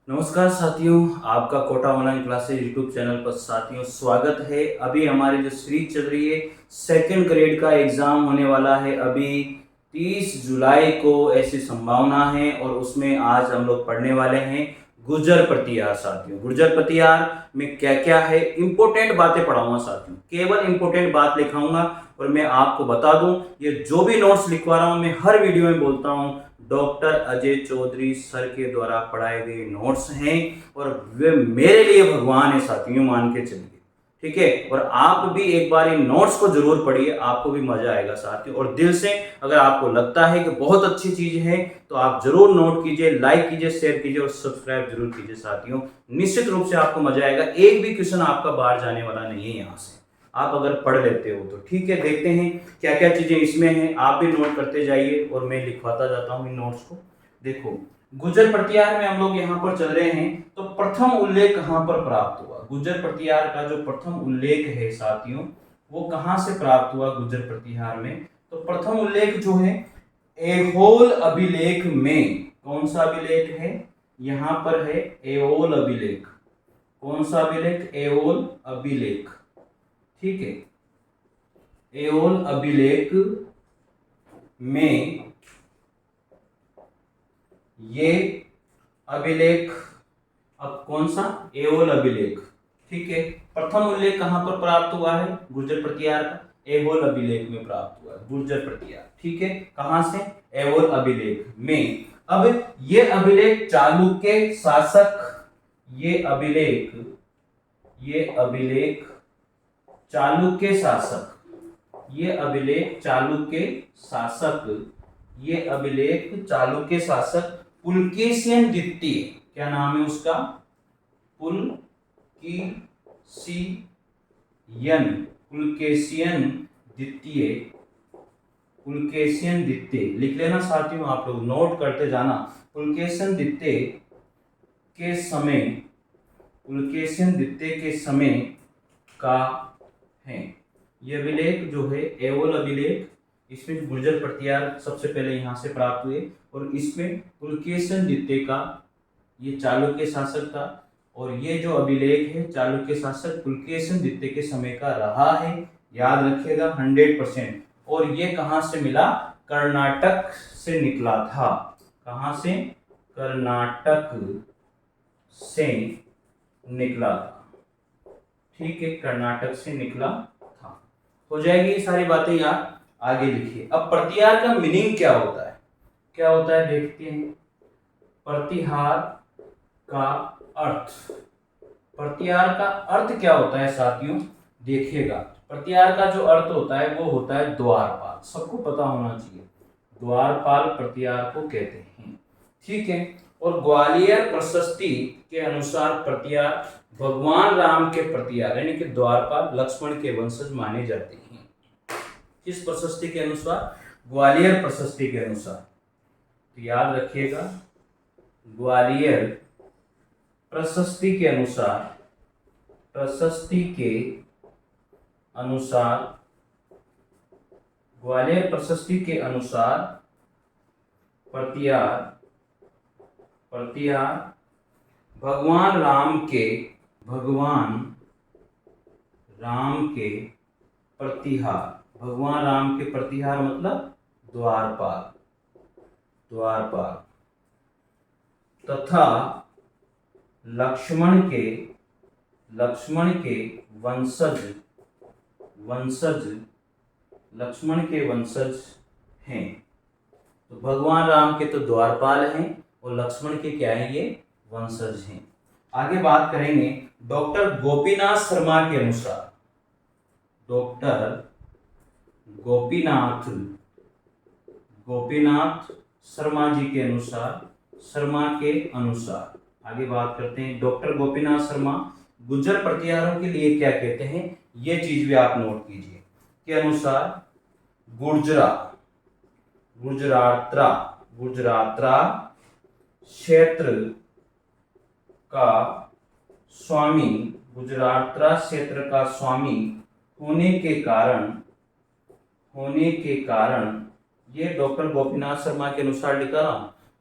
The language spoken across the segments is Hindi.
नमस्कार साथियों, आपका Kota online classes YouTube channel पर साथियों स्वागत है। अभी हमारी जो सीरीज चल रही है, सेकंड ग्रेड का एग्ज़ाम होने वाला है अभी 30 जुलाई को, ऐसी संभावना है। और उसमें आज हम लोग पढ़ने वाले हैं गुर्जर प्रतिहार। साथियों, गुर्जर प्रतिहार में क्या क्या है, इंपॉर्टेंट बातें पढ़ाऊंगा साथियों, केवल इंपॉर्टेंट बात लिखाऊंगा। और मैं आपको बता दूं, ये जो भी नोट्स लिखवा रहा हूं, मैं हर वीडियो में बोलता हूं, डॉक्टर अजय चौधरी सर के द्वारा पढ़ाए गए नोट्स हैं और वे मेरे लिए भगवान है साथियों, मान के चलिए। ठीक है, और आप भी एक बार इन नोट्स को जरूर पढ़िए, आपको भी मजा आएगा साथियों। और दिल से अगर आपको लगता है कि बहुत अच्छी चीज है तो आप जरूर नोट कीजिए, लाइक कीजिए, शेयर कीजिए और सब्सक्राइब जरूर कीजिए साथियों। निश्चित रूप से आपको मजा आएगा, एक भी क्वेश्चन आपका बाहर जाने वाला नहीं है यहाँ से, आप अगर पढ़ लेते हो तो। ठीक है, देखते हैं क्या क्या चीजें इसमें हैं, आप भी नोट करते जाइए और मैं लिखवाता जाता हूँ इन नोट्स को। देखो, गुर्जर प्रतिहार में हम लोग यहाँ पर चल रहे हैं, तो प्रथम उल्लेख कहाँ पर प्राप्त हुआ? गुर्जर प्रतिहार का जो प्रथम उल्लेख है साथियों, वो कहाँ से प्राप्त हुआ गुर्जर प्रतिहार में? तो प्रथम उल्लेख जो है ऐहोल अभिलेख में। कौन सा अभिलेख है? यहाँ पर है ऐहोल अभिलेख। कौन सा अभिलेख? ऐहोल अभिलेख। ठीक है, ऐहोल अभिलेख में ये अभिलेख, अब कौन सा? ऐहोल अभिलेख। ठीक है, प्रथम उल्लेख कहां पर प्राप्त हुआ है गुर्जर प्रतिहार का? ऐहोल अभिलेख में प्राप्त हुआ है गुर्जर प्रतिहार। ठीक है, कहां से? ऐहोल अभिलेख में। अब ये अभिलेख चालुक्य शासक, ये अभिलेख चालुक्य शासक, ये अभिलेख चालुक्य शासक, ये अभिलेख चालुक्य शासक पुलकेशियन द्वितीय, क्या नाम है उसका? पुलकेशियन द्वितीय, पुलकेशियन द्वितीय लिख लेना साथियों, आप लोग नोट करते जाना। पुलकेशियन द्वितीय के समय, पुलकेशियन द्वितीय के समय का है ये अभिलेख जो है ऐहोल अभिलेख। इसमें गुर्जर प्रतिहार सबसे पहले यहाँ से प्राप्त हुए और इसमें पुलकेशियन द्वितीय का, ये चालुक्य शासक था, और ये जो अभिलेख है चालुक्य शासक पुलकेशियन द्वितीय के समय का रहा है, याद रखिएगा 100%। और ये कहाँ से मिला? कर्नाटक से निकला था। कहाँ से? कर्नाटक से निकला था। ठीक है, कर्नाटक से निकला था। हो जाएगी ये सारी बातें याद। आगे लिखिए। अब प्रतिहार का मीनिंग क्या होता है? क्या होता है देखते हैं। प्रतिहार का अर्थ, प्रतिहार का अर्थ क्या होता है साथियों? देखिएगा, प्रतिहार का जो अर्थ होता है वो होता है द्वारपाल। सबको पता होना चाहिए, द्वारपाल प्रतिहार को कहते हैं। ठीक है, और ग्वालियर प्रशस्ति के अनुसार प्रतिहार भगवान राम के प्रतिहार यानी कि द्वारपाल लक्ष्मण के वंशज माने जाते हैं। किस प्रशस्ति के अनुसार? ग्वालियर प्रशस्ति के अनुसार। तो याद रखिएगा, ग्वालियर प्रशस्ति के अनुसार, प्रशस्ति के अनुसार, ग्वालियर प्रशस्ति के अनुसार प्रतिहार भगवान राम के, भगवान राम के प्रतिहार, भगवान राम के प्रतिहार मतलब द्वारपाल, द्वारपाल तथा लक्ष्मण के वंशज, लक्ष्मण के वंशज हैं। तो भगवान राम के तो द्वारपाल हैं और लक्ष्मण के क्या है? ये वंशज हैं। आगे बात करेंगे डॉक्टर गोपीनाथ शर्मा के अनुसार, डॉक्टर गोपीनाथ शर्मा जी के अनुसार, शर्मा के अनुसार आगे बात करते हैं। डॉक्टर गोपीनाथ शर्मा गुर्जर प्रतिहारों के लिए क्या कहते हैं, ये चीज भी आप नोट कीजिए। के अनुसार गुजरात्रा क्षेत्र का स्वामी, गुजरात्रा क्षेत्र का स्वामी होने के कारण ये डॉक्टर गोपीनाथ शर्मा के अनुसार लिखा,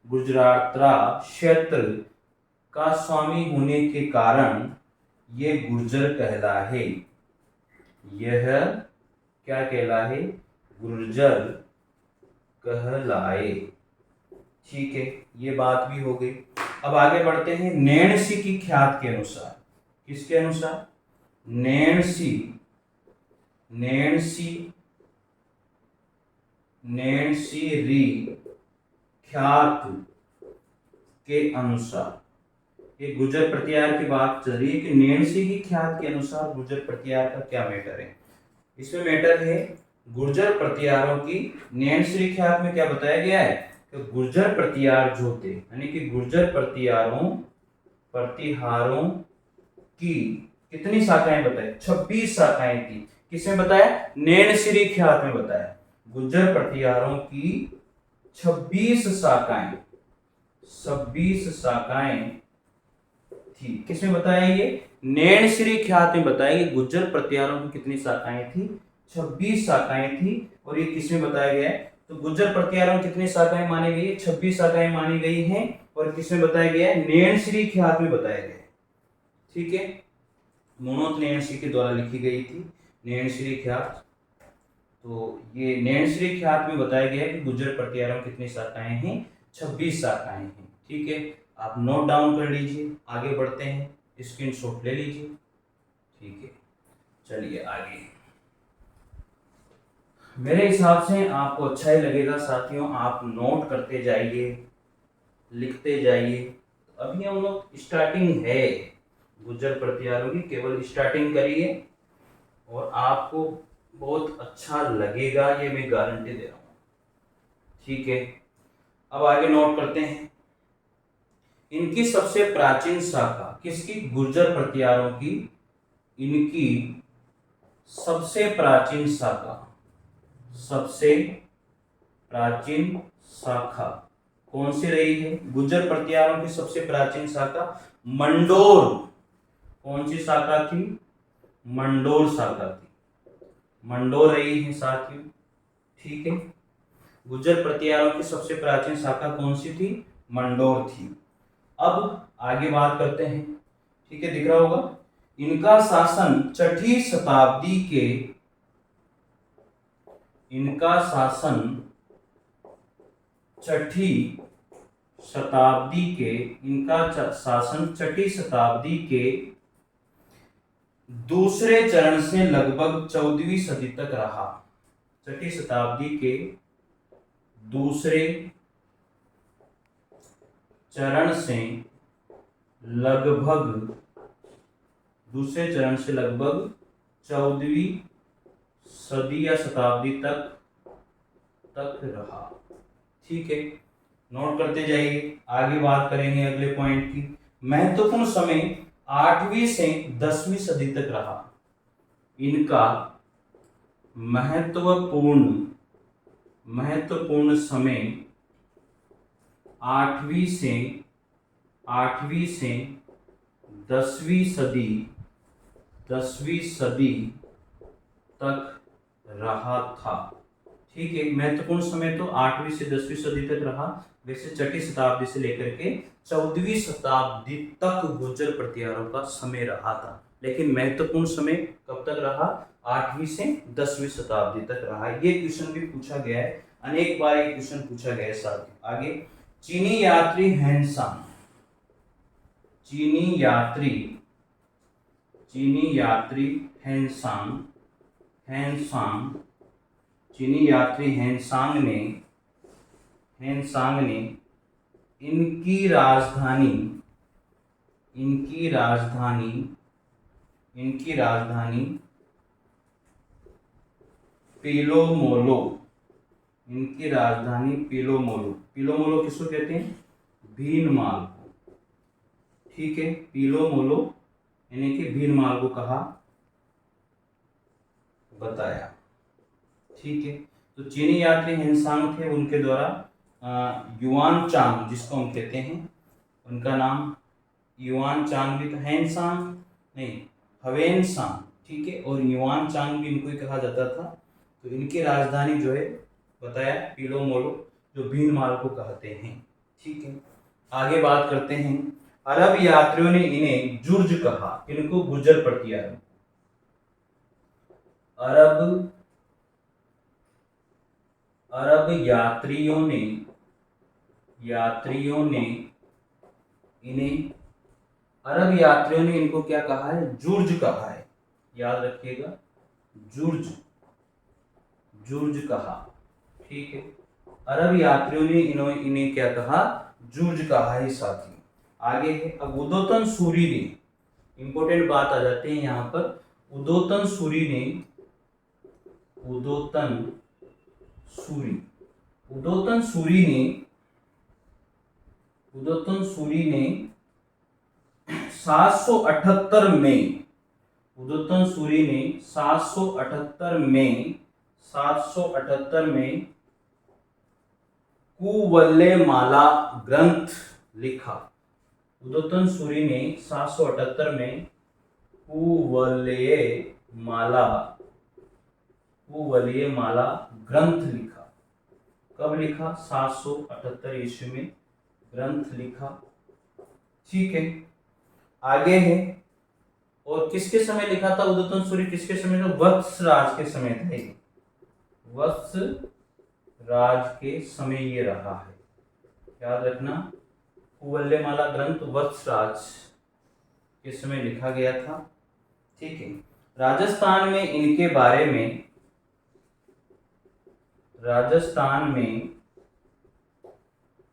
गुजरात्रा क्षेत्र का स्वामी होने के कारण ये गुर्जर कहलाए। यह क्या कहलाए? गुर्जर कहलाए। ठीक है, ये बात भी हो गई। अब आगे बढ़ते हैं। नैणसी की ख्यात के अनुसार, किसके अनुसार? नैणसी री ख्यात के अनुसार, ये गुर्जर प्रत्याहार की बात चल रही है कि नैणसी की ख्यात के अनुसार गुर्जर प्रत्याहार का क्या मैटर है। इसमें मैटर है गुर्जर प्रत्याहारों की। नैणसी ख्यात में क्या बताया गया है कि गुर्जर प्रत्याहार जो थे, यानी कि गुर्जर प्रतिहारों की कितनी शाखाएं बताई? 26 शाखाएं थी। किसमें बताया? नैणसी ख्यात में बताया। गुर्जर प्रतिहारों की 26 शाखाएं थी। किसमें बताया? ये नैणसी ख्यात में बताया कि गुर्जर प्रत्याहारों की कितनी शाखाएं थी? 26 शाखाएं थी। और ये किसमें बताया गया है? तो गुर्जर प्रत्याहारों में कितनी शाखाएं मानी गई है? 26 शाखाएं मानी गई हैं। और किसमें बताया गया है? नैणसी ख्यात में बताया गया है। ठीक है, मोनोथ नैणसी के द्वारा लिखी गई थी नैणसी ख्यात। तो ये नैणसी ख्यात में बताया गया है कि गुर्जर प्रत्याहारों की कितनी शाखाएं हैं? 26 शाखाएं हैं। ठीक है, आप नोट डाउन कर लीजिए। आगे बढ़ते हैं, स्क्रीनशॉट ले लीजिए। ठीक है, चलिए आगे। मेरे हिसाब से आपको अच्छा ही लगेगा साथियों, आप नोट करते जाइए, लिखते जाइए। अभी हम लोग स्टार्टिंग है गुर्जर प्रत्याहारों की, केवल स्टार्टिंग करिए और आपको बहुत अच्छा लगेगा, ये मैं गारंटी दे रहा हूँ। ठीक है, अब आगे नोट करते हैं। इनकी सबसे प्राचीन शाखा किसकी? गुर्जर प्रत्याहारों की इनकी सबसे प्राचीन शाखा कौन सी रही है? गुर्जर प्रत्याहारों की सबसे प्राचीन शाखा मंडोर। कौन सी शाखा थी? मंडोर शाखा थी। मंडोर रही है साथियों। ठीक है, गुर्जर प्रत्याहारों की सबसे प्राचीन शाखा कौन सी थी? मंडोर थी। अब आगे बात करते हैं। ठीक है, दिख रहा होगा। इनका शासन छठी शताब्दी के दूसरे चरण से लगभग 14वीं सदी तक रहा। छठी शताब्दी के दूसरे चरण से लगभग 14वीं सदी या शताब्दी तक रहा। ठीक है, नोट करते जाइए। आगे बात करेंगे अगले पॉइंट की। महत्वपूर्ण समय 8वीं से 10वीं सदी तक रहा। इनका महत्वपूर्ण समय 8वीं से 10वीं सदी तक रहा था। ठीक है, महत्वपूर्ण समय तो 8वीं से 10वीं सदी तक रहा। वैसे छठी शताब्दी से लेकर के 14वीं शताब्दी तक गुर्जर प्रत्याहारों का समय रहा था। लेकिन महत्वपूर्ण समय कब तक रहा? 8वीं से 10वीं शताब्दी तक रहा। ये क्वेश्चन भी पूछा गया है, अनेक बार ये क्वेश्चन पूछा गया है साथियों। आगे, चीनी यात्री हैंसान। चीनी यात्री हैंसांग ने इनकी राजधानी पिलोमोलो किसको कहते हैं? भीनमाल को। ठीक है, पिलोमोलो यानी कि भीनमाल को कहा, बताया। ठीक है, तो चीनी यात्री हैंसांग थे, उनके द्वारा युआन चांग, जिसको हम कहते हैं, उनका नाम युआन चांग भी, तो हैंसांग नहीं, हवेनसांग। ठीक है, और युआन चांग भी इनको ही कहा जाता था। तो इनकी राजधानी जो है बताया पिलोमोलो, जो भीनमाल को कहते हैं। ठीक है, आगे बात करते हैं। अरब यात्रियों ने इन्हें जुर्ज कहा, इनको गुर्जर प्रतियारों। अरब अरब यात्रियों ने इनको क्या कहा है? जुर्ज कहा है। याद रखिएगा, जुर्ज कहा। ठीक है, अरब यात्रियों ने इन्हें क्या कहा? जुर्ज कहा है साथियों। आगे है, अब उदोतन सूरी ने, इंपॉर्टेंट बात आ जाती है यहाँ पर। उदोतन सूरी ने 778 में, 778 में कुवल्लेमाला ग्रंथ लिखा। उदोतन सूरी ने 778 में कुवल्लेमाला ग्रंथ लिखा। कब लिखा? 778 ईस्वी में ग्रंथ लिखा। ठीक है, आगे है, और किसके समय लिखा था उदोतन सूरी? किसके समय था? वत्स राज के समय था। वत्स राज के समय ये रहा है, याद रखना। कुवल्लेमाला ग्रंथ वत्स राज के समय लिखा गया था। ठीक है, राजस्थान में इनके बारे में,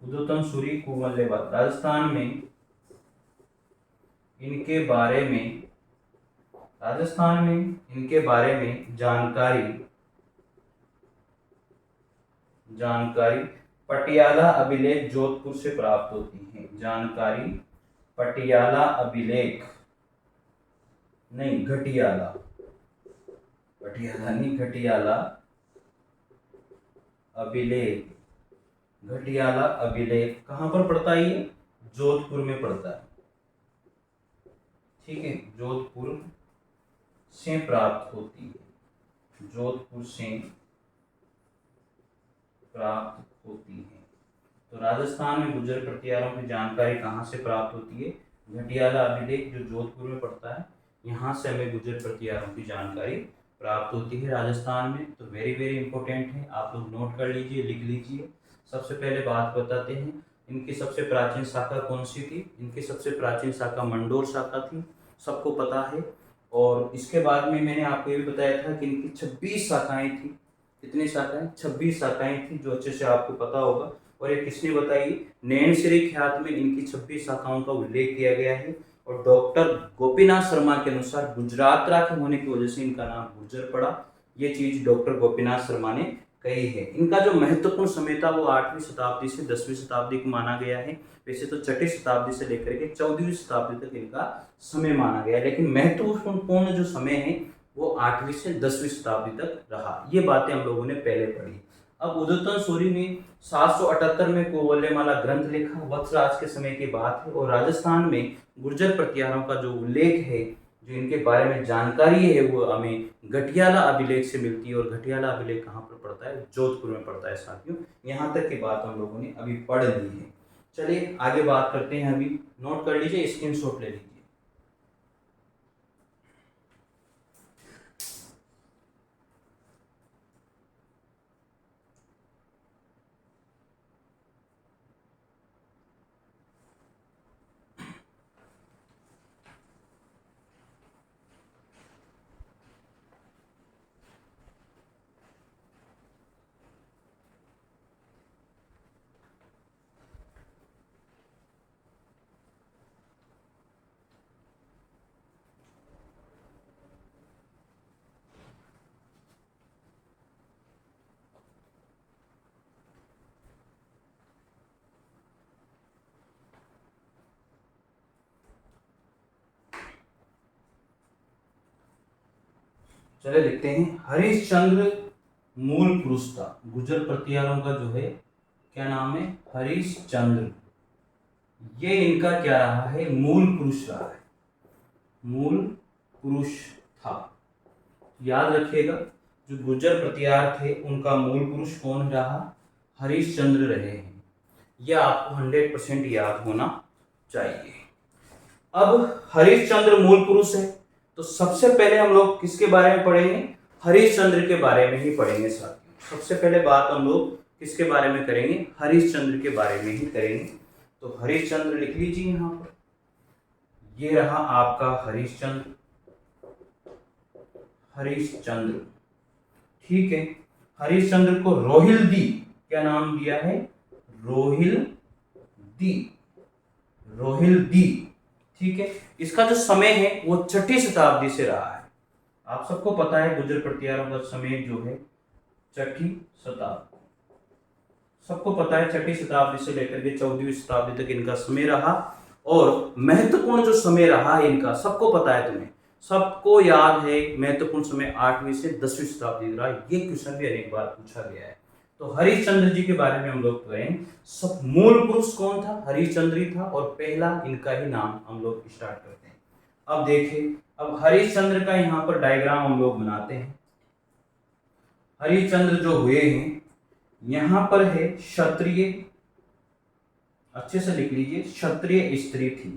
उदोतन सूरी कुवल्लेमाला, राजस्थान में इनके बारे में जानकारी पटियाला अभिलेख जोधपुर से प्राप्त होती है। जानकारी पटियाला अभिलेख नहीं, घटियाला, पटियाला नहीं, घटियाला अभिलेख कहाँ पर पड़ता है? ये जोधपुर में पड़ता है। ठीक है, जोधपुर से प्राप्त होती है, तो राजस्थान में गुर्जर प्रतिहारों की जानकारी कहाँ से प्राप्त होती है? घटियाला अभिलेख जो जोधपुर में पड़ता है, यहाँ से हमें गुर्जर प्रतिहारों की जानकारी प्राप्त होती है राजस्थान में। तो वेरी वेरी इंपॉर्टेंट है, आप लोग नोट कर लीजिए, लिख लीजिए। सबसे पहले बात बताते हैं, इनकी सबसे प्राचीन शाखा कौन सी थी? इनकी सबसे प्राचीन शाखा मंडोर शाखा थी, सबको पता है। और इसके बाद में मैंने आपको ये भी बताया था कि इनकी 26 शाखाएं थी। कितनी शाखाएं? 26 शाखाएं थी, जो अच्छे से आपको पता होगा। और ये किसने बताई? नैनसिरी ख्यात में इनकी 26 शाखाओं का उल्लेख किया गया है। और डॉक्टर गोपीनाथ शर्मा के अनुसार गुजरातरा के होने की वजह से इनका नाम गुर्जर पड़ा। ये चीज डॉक्टर गोपीनाथ शर्मा ने कही है। इनका जो महत्वपूर्ण समय था वो 8वीं शताब्दी से 10वीं शताब्दी को माना गया है। वैसे तो 6ठी शताब्दी से लेकर के 14वीं शताब्दी तक इनका समय माना गया है, लेकिन महत्वपूर्ण जो समय है वो 8वीं से 10वीं शताब्दी तक रहा। ये बातें हम लोगों ने पहले पढ़ी। अब उदोतन सूरी ने 778 में कुवल्लेमाला ग्रंथ लिखा, वत्सराज के समय की बात है। और राजस्थान में गुर्जर प्रतिहारों का जो उल्लेख है, जो इनके बारे में जानकारी है, वो हमें घटियाला अभिलेख से मिलती है। और घटियाला अभिलेख कहाँ पर पड़ता है? जोधपुर में पड़ता है साथियों। यहाँ तक की बात हम लोगों ने अभी पढ़ ली है। चलिए आगे बात करते हैं। अभी नोट कर लीजिए, स्क्रीनशॉट ले लीजिए। चले लिखते हैं। हरिश्चंद्र मूल पुरुष था। गुर्जर प्रतिहारों का जो है क्या नाम है? हरिश्चंद्र। ये इनका क्या रहा है? मूल पुरुष रहा है, मूल पुरुष था। याद रखिएगा, जो गुर्जर प्रतिहार थे उनका मूल पुरुष कौन रहा? हरिश्चंद्र रहे हैं। यह आपको 100% याद होना चाहिए। अब हरिश्चंद्र मूल पुरुष है, तो सबसे पहले हम लोग किसके बारे में पढ़ेंगे? हरिश्चंद्र के बारे में ही पढ़ेंगे साथियों। सबसे पहले बात हम लोग किसके बारे में करेंगे? हरिश्चंद्र के बारे में ही करेंगे। तो हरिश्चंद्र लिख लीजिए यहाँ पर, ये रहा आपका हरिश्चंद्र। हरिश्चंद्र, ठीक है। हरिश्चंद्र को रोहिल्दी, क्या नाम दिया है? रोहिल्दी, रोहिल्दी, ठीक है। इसका जो समय है वो 6ठी शताब्दी से रहा है। आप सबको पता है गुर्जर प्रतिहारों का समय जो है 6ठी शताब्दी, सबको पता है 6ठी शताब्दी से लेकर के 14वीं शताब्दी तक इनका समय रहा। और महत्वपूर्ण जो समय रहा है इनका, सबको पता है, तुम्हें सबको याद है, महत्वपूर्ण समय 8वीं से 10वीं शताब्दी रहा। ये क्वेश्चन भी अनेक बार पूछा गया है। तो हरिश्चंद्र जी के बारे में हम लोग करें। सब मूल पुरुष कौन था? हरिश्चंद्र ही था, और पहला इनका ही नाम हम लोग स्टार्ट करते हैं। अब देखिए, अब हरिश्चंद्र का यहाँ पर डायग्राम हम लोग बनाते हैं। हरिश्चंद्र जो हुए हैं, यहाँ पर है क्षत्रिय, अच्छे से लिख लीजिए, क्षत्रिय स्त्री थी,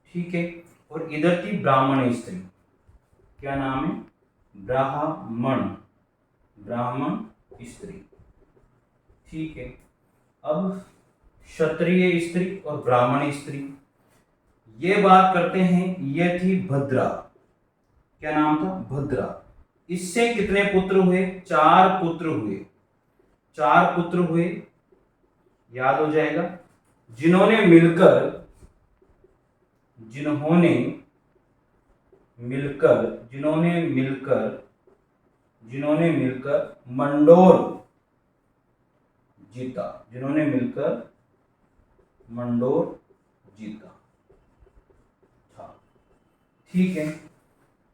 ठीक है। और इधर थी ब्राह्मण स्त्री, क्या नाम है? ब्राह्मण, ब्राह्मण स्त्री, ठीक है। अब क्षत्रिय स्त्री और ब्राह्मण स्त्री, ये बात करते हैं, ये थी भद्रा, क्या नाम था? भद्रा। इससे कितने पुत्र हुए? 4 पुत्र हुए, 4 पुत्र हुए, याद हो जाएगा। जिन्होंने मिलकर मंडोर जीता, जिन्होंने मिलकर मंडोर जीता था, ठीक है।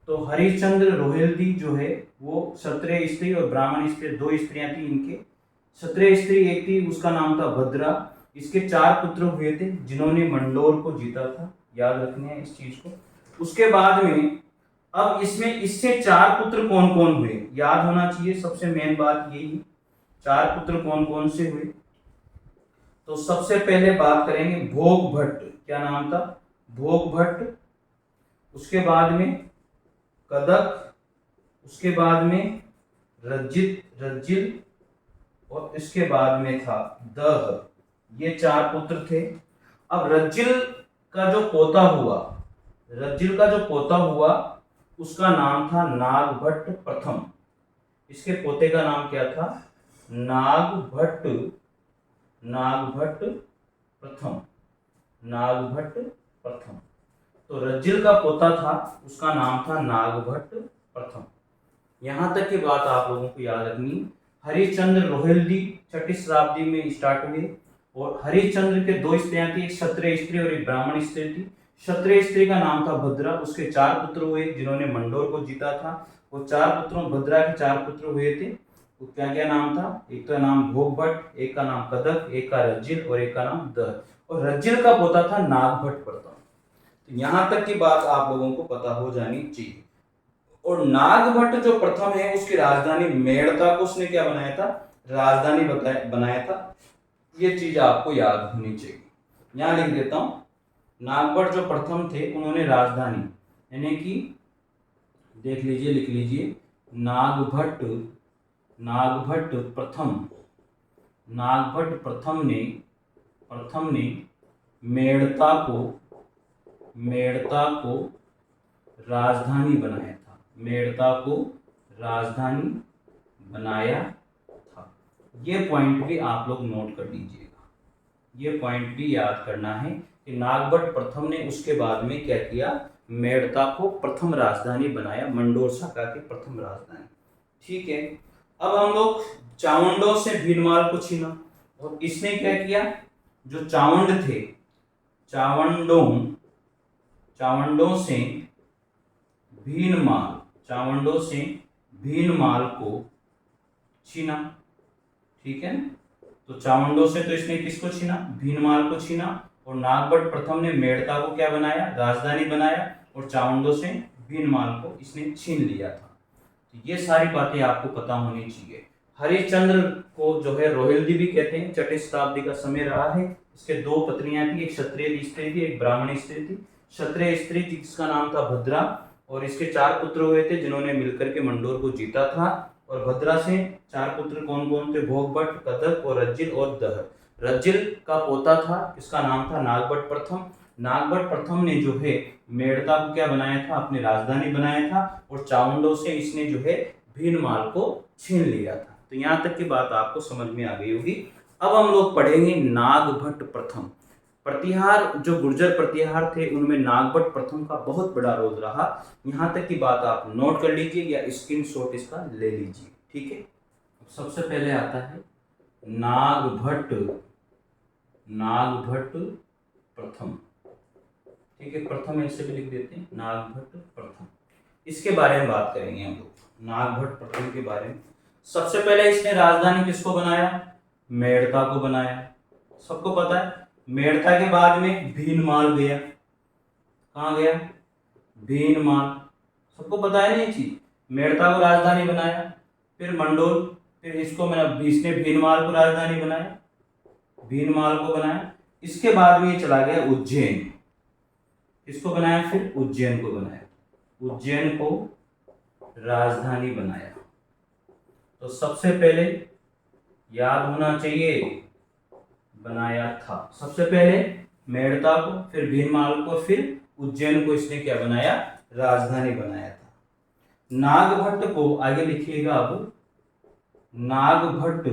तो हरिश्चंद्र रोहिल्दी जो है वो क्षत्रिय स्त्री और ब्राह्मण स्त्री, 2 स्त्रियां थी इनके। क्षत्रिय स्त्री एक थी, उसका नाम था भद्रा। इसके 4 पुत्र हुए थे जिन्होंने मंडोर को जीता था, याद रखने हैं इस चीज को। उसके बाद में अब इसमें इससे 4 पुत्र कौन कौन हुए, याद होना चाहिए, सबसे मेन बात यही, 4 पुत्र कौन कौन से हुए। तो सबसे पहले बात करेंगे भोग भट्ट, क्या नाम था? भोग भट्ट। उसके बाद में कदक, उसके बाद में रज्जिल, और इसके बाद में था दह। ये 4 पुत्र थे। अब रज्जिल का जो पोता हुआ उसका नाम था नागभट्ट प्रथम। इसके पोते का नाम क्या था? नागभट्ट प्रथम। तो रज्जिल का पोता था, उसका नाम था नागभट्ट प्रथम। यहां तक की बात आप लोगों को याद रखनी। हरिश्चंद्र रोहिल्दी 6ठी शताब्दी में स्टार्ट हुए, और हरिश्चंद्र के 2 स्त्रियां थी, एक क्षत्रिय स्त्री और एक ब्राह्मण स्त्री थी। क्षत्रिय स्त्री का नाम था भद्रा, उसके 4 पुत्र हुए जिन्होंने मंडोर को जीता था। वो 4 पुत्रों, भद्रा के 4 पुत्र हुए थे, तो क्या क्या नाम था? एक का नाम भोगभट्ट, एक का नाम कदक, एक का रज्जिल और एक का नाम दह। और रज्जिल का पोता था नागभट्ट प्रथम। तो यहां तक की बात आप लोगों को पता हो जानी चाहिए। और नागभट्ट जो प्रथम है उसकी राजधानी मेड़ता को उसने क्या बनाया था? राजधानी बनाया था। ये चीज आपको याद होनी चाहिए। यहां लिख देता हूं, नागभट्ट जो प्रथम थे उन्होंने राजधानी, यानी कि देख लीजिए, लिख लीजिए, नागभट्ट प्रथम ने मेड़ता को राजधानी बनाया था, मेड़ता को राजधानी बनाया था। ये पॉइंट भी आप लोग नोट कर लीजिएगा, ये पॉइंट भी याद करना है कि नागभट्ट प्रथम ने उसके बाद में क्या किया? मेड़ता को प्रथम राजधानी बनाया, मंडोर शाखा की प्रथम राजधानी, ठीक है। अब हम लोग चावंडों से भीनमाल को छीना, और इसने क्या किया? जो चावंड थे, चावंडों से भीनमाल को छीना, ठीक है। तो चावंडों से तो इसने किसको छीना? भीनमाल को छीना। और नागभट्ट प्रथम ने मेड़ता को क्या बनाया? राजधानी बनाया। और चावंडों से भीनमाल को इसने छीन लिया था। तो ये सारी बातें आपको पता होनी चाहिए। हरिश्चंद्र को जो है रोहिल्दी भी कहते हैं, 6ठी शताब्दी का समय रहा है। इसके 2 पत्नियां थी, एक क्षत्रिय स्त्री थी, एक ब्राह्मण स्त्री थी। क्षत्रिय स्त्री जिसका नाम था भद्रा, और इसके 4 पुत्र हुए थे जिन्होंने मिलकर के मंडोर को जीता था। और भद्रा से 4 पुत्र कौन कौन थे? भोगभट, कदक और रज्जिल और दहर। रज्जिल का पोता था, इसका नाम था नागभट्ट प्रथम। नागभट्ट प्रथम ने जो है मेड़ता को क्या बनाया था? अपनी राजधानी बनाया था, और चामुंडों से इसने जो है भीनमाल को छीन लिया था। तो यहाँ तक की बात आपको समझ में आ गई होगी। अब हम लोग पढ़ेंगे नागभट्ट प्रथम। प्रतिहार, जो गुर्जर प्रतिहार थे उनमें नागभट्ट प्रथम का बहुत बड़ा रोल रहा। यहाँ तक की बात आप नोट कर लीजिए या स्क्रीनशॉट इसका ले लीजिए, ठीक है। सबसे पहले आता है नागभट्ट प्रथम, ठीक है। प्रथम ऐसे भी लिख देते हैं, नागभट्ट प्रथम। इसके बारे में बात करेंगे हम लोग, नागभट्ट प्रथम के बारे में। सबसे पहले इसने राजधानी किसको बनाया? मेड़ता को बनाया। सबको पता है मेड़ता के बाद में भीनमाल गया। कहाँ गया? भीनमाल। सबको पता है ना ये चीज। मेड़ता को राजधानी बनाया, फिर मंडोर, फिर इसने भीनमाल को राजधानी बनाया, भीनमाल को बनाया। इसके बाद में ये चला गया उज्जैन। इसको बनाया, फिर उज्जैन को बनाया, उज्जैन को राजधानी बनाया। तो सबसे पहले याद होना चाहिए, बनाया था सबसे पहले मेड़ता को, फिर भीनमाल को, फिर उज्जैन को इसने क्या बनाया? राजधानी बनाया था। नागभट्ट को आगे लिखिएगा। अब नागभट्ट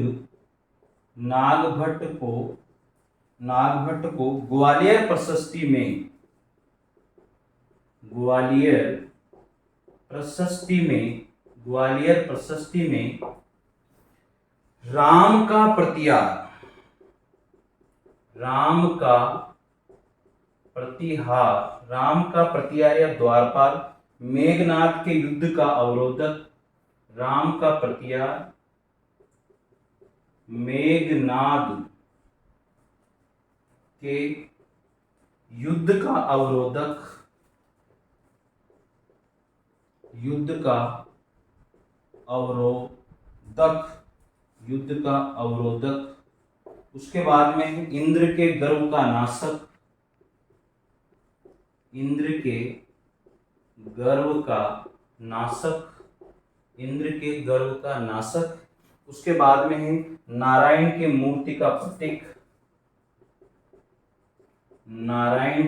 को ग्वालियर प्रशस्ति में राम का प्रतिहार या द्वारपाल, मेघनाद के युद्ध का अवरोधक, राम का प्रतिहार, मेघनाद के युद्ध का अवरोधक। उसके बाद में इंद्र के गर्व का नाशक, इंद्र के गर्व का नाशक। उसके बाद में है नारायण की मूर्ति का प्रतीक, नारायण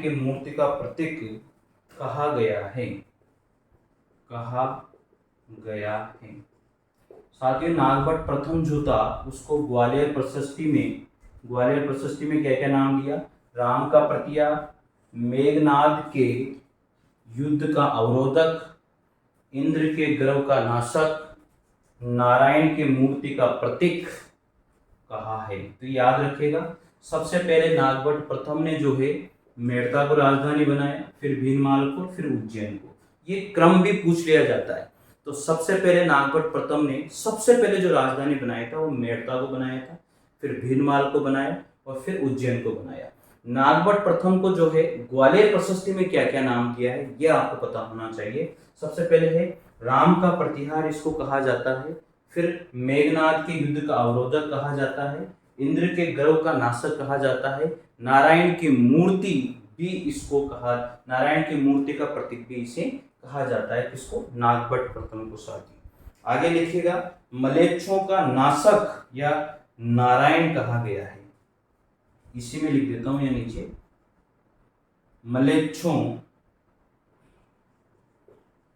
की मूर्ति का प्रतीक कहा गया है। साथियों, नागभट्ट प्रथम जो था उसको ग्वालियर प्रशस्ति में क्या क्या नाम दिया? राम का प्रतिहार, मेघनाद के युद्ध का अवरोधक, इंद्र के गर्व का नाशक, नारायण की मूर्ति का प्रतीक कहा है। तो याद रखिएगा, सबसे पहले नागभट्ट प्रथम ने जो है मेड़ता को राजधानी बनाया, फिर भीनमाल को, फिर उज्जैन को। ये क्रम भी पूछ लिया जाता है। तो सबसे पहले नागभट्ट प्रथम ने सबसे पहले जो राजधानी बनाया था वो मेड़ता को बनाया था, फिर भीनमाल को बनाया और फिर उज्जैन को बनाया। नागभट्ट प्रथम को जो है ग्वालियर प्रशस्ति में क्या क्या नाम दिया है यह आपको पता होना चाहिए। सबसे पहले है राम का प्रतिहार, इसको कहा जाता है। फिर मेघनाद के युद्ध का अवरोधक कहा जाता है, इंद्र के गर्व का नाशक कहा जाता है, नारायण की मूर्ति का प्रतीक भी इसे कहा जाता है। किसको? नागभट्ट प्रथम को। साथी आगे लिखिएगा, मलेच्छों का नाशक या नारायण कहा गया है। इसी में लिख देता हूं या नीचे,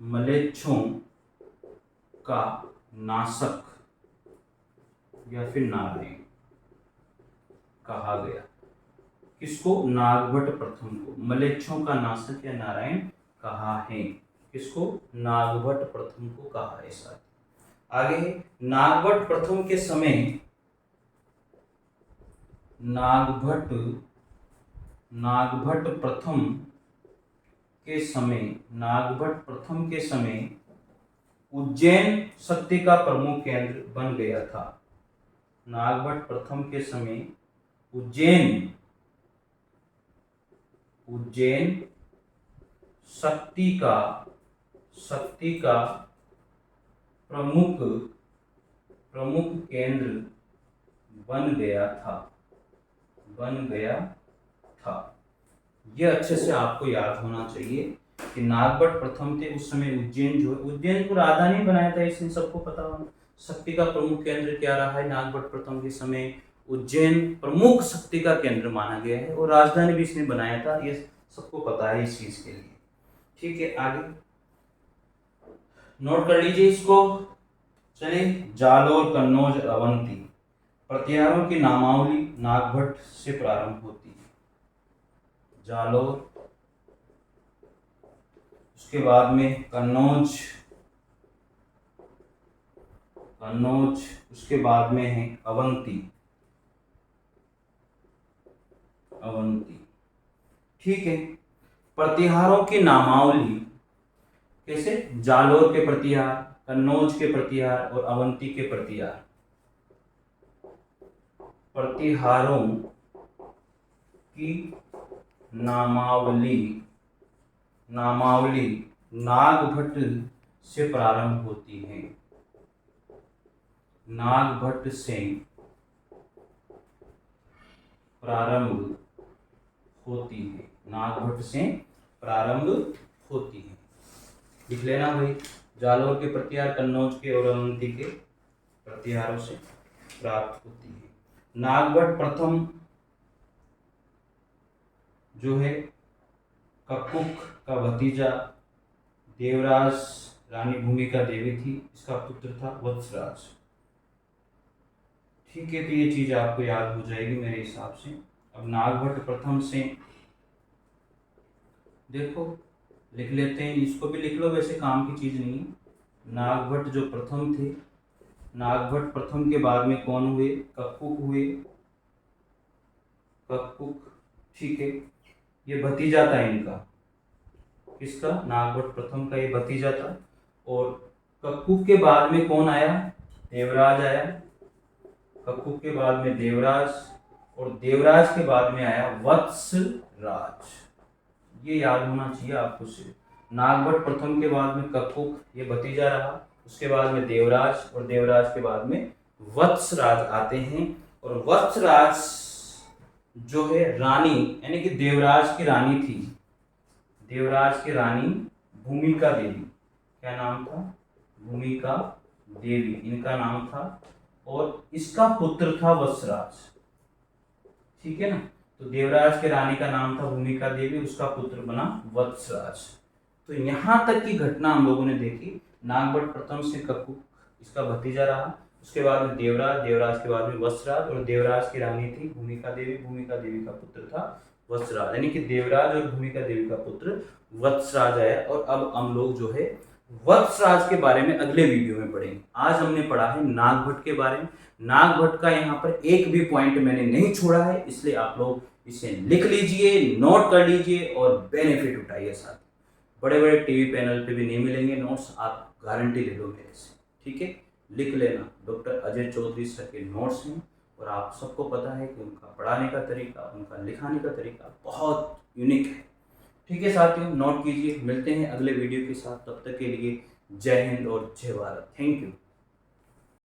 मलेच्छों का नाशक या फिर नारायण कहा गया। किसको? नागभट्ट प्रथम को मलेच्छों का नाशक या नारायण कहा है। किसको? नागभट्ट प्रथम को कहा है। साथ आगे नागभट्ट प्रथम के समय नागभट्ट प्रथम के समय उज्जैन शक्ति का प्रमुख केंद्र बन गया था। नागभट्ट प्रथम के समय उज्जैन शक्ति का प्रमुख केंद्र बन गया था, बन गया था। ये अच्छे से आपको याद होना चाहिए कि नागभट्ट प्रथम थे। उस समय उज्जैन जो है, उज्जैन को राजधानी बनाया था, इसलिए सबको पता होना। शक्ति का प्रमुख केंद्र क्या रहा है नागभट्ट प्रथम के समय? उज्जैन प्रमुख शक्ति का केंद्र माना गया है और राजधानी भी इसने बनाया था, ये सबको पता है इस चीज के लिए। ठीक है, आगे नोट कर लीजिए इसको। चलिए, जालोर, कन्नौज, अवंती प्रतिहारों की नामावली नागभट्ट से प्रारंभ होती है। जालोर, उसके बाद में कन्नौज, कन्नौज, उसके बाद में है अवंती, अवंती। ठीक है, प्रतिहारों की नामावली कैसे? जालोर के प्रतिहार, कन्नौज के प्रतिहार और अवंती के प्रतिहार। प्रतिहारों की नामावली, नामावली नागभट्ट से प्रारंभ होती है, नागभट्ट से प्रारंभ होती है, नागभट्ट से प्रारंभ होती है। लिख लेना भाई, जालोर के प्रतिहार, कन्नौज के और अवंती के प्रतिहारों से प्राप्त होती है। नागभट्ट प्रथम जो है कक्कुक का भतीजा, देवराज, रानी भूमिका देवी थी, इसका पुत्र था वत्सराज। ठीक है, तो ये चीज आपको याद हो जाएगी मेरे हिसाब से। अब नागभट्ट प्रथम से देखो, लिख लेते हैं, इसको भी लिख लो, वैसे काम की चीज नहीं है। नागभट्ट जो प्रथम थे, नागभट्ट प्रथम के बाद में कौन हुए? कक्कुक हुए, कक्कुक। ठीक है, ये भतीजा था इनका, किसका? नागभट्ट प्रथम का ये भतीजा था। और कक्कुक के बाद में कौन आया? देवराज आया। कक्कुक के बाद में देवराज, और देवराज के बाद में आया वत्सराज। ये याद होना चाहिए आपको सिर्फ। नागभट्ट प्रथम के बाद में कक्कुक, ये भतीजा रहा, उसके बाद में देवराज, और देवराज के बाद में वत्सराज आते हैं। और वत्सराज जो है रानी, यानी कि देवराज की रानी थी, देवराज की रानी भूमिका देवी। क्या नाम था? भूमिका देवी इनका नाम था, और इसका पुत्र था वत्सराज। ठीक है ना, तो देवराज के रानी का नाम था भूमिका देवी, उसका पुत्र बना वत्सराज। तो यहां तक की घटना हम लोगों ने देखी। नागभट्ट प्रथम से कक्कुक इसका भतीजा रहा, उसके बाद में देवराज, देवराज के बाद में वत्सराज, और देवराज की रानी थी भूमिका देवी, भूमिका देवी का पुत्र था वत्सराज, यानी कि देवराज और भूमिका देवी का पुत्र वत्सराज आया। और अब हम लोग जो है वत्सराज के बारे में अगले वीडियो में पढ़ेंगे। आज हमने पढ़ा है नागभट्ट के बारे में। नागभट्ट का यहाँ पर एक भी पॉइंट मैंने नहीं छोड़ा है, इसलिए आप लोग इसे लिख लीजिए, नोट कर लीजिए और बेनिफिट उठाइए। साथ बड़े बड़े टीवी पैनल पे भी नहीं मिलेंगे नोट्स, आप गारंटी ले लो मेरे से। ठीक है, लिख लेना, डॉक्टर अजय चौधरी सर के नोट्स हैं, और आप सबको पता है कि उनका पढ़ाने का तरीका, उनका लिखाने का तरीका बहुत यूनिक है। ठीक है साथियों, नोट कीजिए। मिलते हैं अगले वीडियो के साथ, तब तक के लिए जय हिंद और जय भारत। Thank you.